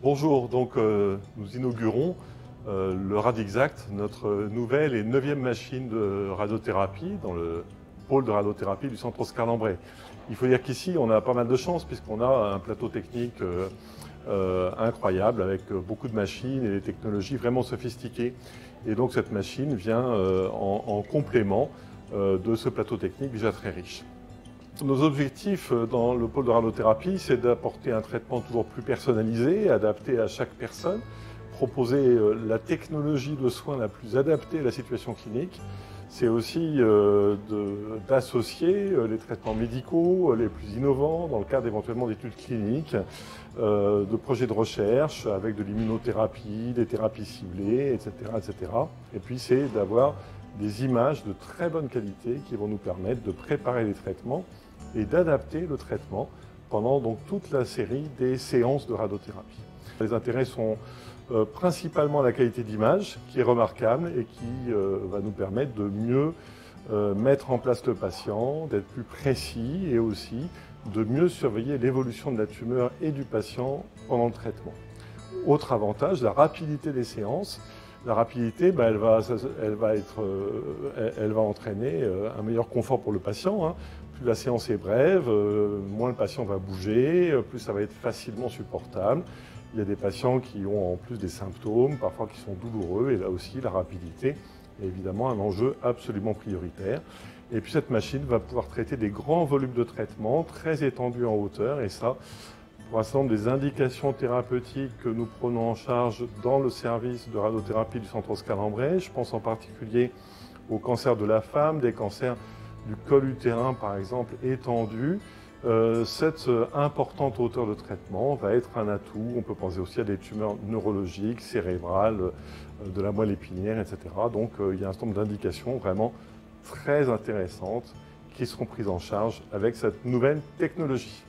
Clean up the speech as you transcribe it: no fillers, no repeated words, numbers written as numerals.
Bonjour, nous inaugurons le RadXact, notre nouvelle et 9e machine de radiothérapie dans le pôle de radiothérapie du centre Oscar Lambret. Il faut dire qu'ici on a pas mal de chance puisqu'on a un plateau technique incroyable avec beaucoup de machines et des technologies vraiment sophistiquées. Et donc cette machine vient en complément de ce plateau technique déjà très riche. Nos objectifs dans le pôle de radiothérapie, c'est d'apporter un traitement toujours plus personnalisé, adapté à chaque personne, proposer la technologie de soins la plus adaptée à la situation clinique. C'est aussi d'associer les traitements médicaux les plus innovants dans le cadre éventuellement d'études cliniques, de projets de recherche avec de l'immunothérapie, des thérapies ciblées, etc., etc. Et puis c'est d'avoir des images de très bonne qualité qui vont nous permettre de préparer les traitements et d'adapter le traitement pendant donc toute la série des séances de radiothérapie. Les intérêts sont principalement la qualité d'image qui est remarquable et qui va nous permettre de mieux mettre en place le patient, d'être plus précis et aussi de mieux surveiller l'évolution de la tumeur et du patient pendant le traitement. Autre avantage, la rapidité des séances. La rapidité, elle va entraîner un meilleur confort pour le patient, hein. Plus la séance est brève, moins le patient va bouger, plus ça va être facilement supportable. Il y a des patients qui ont en plus des symptômes, parfois qui sont douloureux, et là aussi la rapidité est évidemment un enjeu absolument prioritaire. Et puis cette machine va pouvoir traiter des grands volumes de traitement, très étendus en hauteur, et ça, pour un certain nombre des indications thérapeutiques que nous prenons en charge dans le service de radiothérapie du centre Oscar Lambret. Je pense en particulier au cancer de la femme, des cancers du col utérin par exemple étendus. Cette importante hauteur de traitement va être un atout. On peut penser aussi à des tumeurs neurologiques, cérébrales, de la moelle épinière, etc. Donc il y a un certain nombre d'indications vraiment très intéressantes qui seront prises en charge avec cette nouvelle technologie.